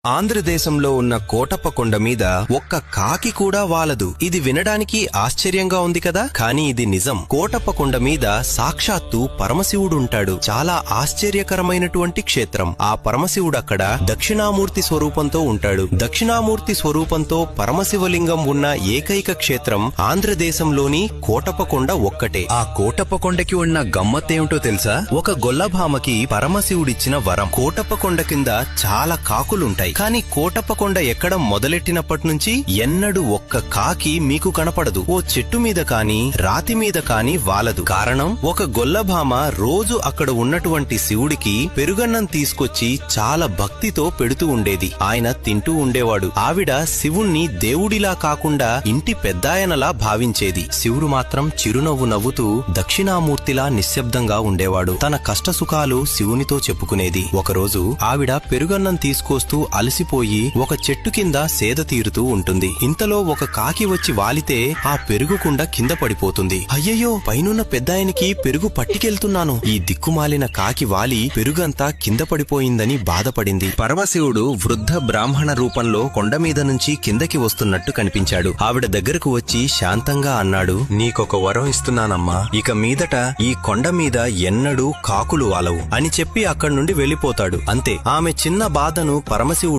ఆంధ్రదేశంలో ఉన్న కోటప్ప కొండ మీద ఒక్క కాకి కూడా వాలదు. ఇది వినడానికి ఆశ్చర్యంగా ఉంది కదా, కానీ ఇది నిజం. కోటప్ప కొండ మీద సాక్షాత్తు పరమశివుడుంటాడు. చాలా ఆశ్చర్యకరమైనటువంటి క్షేత్రం. ఆ పరమశివుడక్కడ దక్షిణామూర్తి స్వరూపంతో ఉంటాడు. దక్షిణామూర్తి స్వరూపంతో పరమశివలింగం ఉన్న ఏకైక క్షేత్రం ఆంధ్రదేశంలోని కోటప్ప కొండ ఒక్కటే. ఆ కోటప్ప కొండకి ఉన్న గమ్మత్తేమిటో తెలుసా? ఒక గొల్లభామకి పరమశివుడిచ్చిన వరం. కోటప్ప కొండ కింద చాలా కాకులుంటాయి, కానీ కోటప్ప కొండ ఎక్కడం మొదలెట్టినప్పటి నుంచి ఎన్నడూ ఒక్క కాకి మీకు కనపడదు. ఓ చెట్టు మీద కాని రాతి మీద కాని వాలదు. కారణం, ఒక గొల్లభామ రోజు అక్కడ ఉన్నటువంటి శివుడికి పెరుగన్నం తీసుకొచ్చి చాలా భక్తితో పెడుతూ ఉండేది. ఆయన తింటూ ఉండేవాడు. ఆవిడ శివుణ్ణి దేవుడిలా కాకుండా ఇంటి పెద్దాయనలా భావించేది. శివుడు మాత్రం చిరునవ్వు నవ్వుతూ దక్షిణామూర్తిలా నిశ్శబ్దంగా ఉండేవాడు. తన కష్టసుఖాలు శివునితో చెప్పుకునేది. ఒకరోజు ఆవిడ పెరుగన్నం తీసుకొస్తూ అలసిపోయి ఒక చెట్టు కింద సేద తీరుతూ ఉంటుంది. ఇంతలో ఒక కాకి వచ్చి వాలితే ఆ పెరుగు కుండ కింద పడిపోతుంది. అయ్యయ్యో, పైనున్న పెద్దాయనికి పెరుగు పట్టికెళ్తున్నాను. ఈ దిక్కుమాలిన కాకి వాలి పెరుగంతా కింద పడిపోయిందని బాధపడింది. పరమశివుడు వృద్ధ బ్రాహ్మణ రూపంలో కొండ మీద నుంచి కిందకి వస్తున్నట్టు కనిపించాడు. ఆవిడ దగ్గరకు వచ్చి శాంతంగా అన్నాడు, నీకొక వరం ఇస్తున్నానమ్మా. ఇక మీదట ఈ కొండ మీద ఎన్నడూ కాకులు వాలవు అని చెప్పి అక్కడి నుండి వెళ్లిపోతాడు. అంతే. ఆమె చిన్న బాధను పరమశివుడు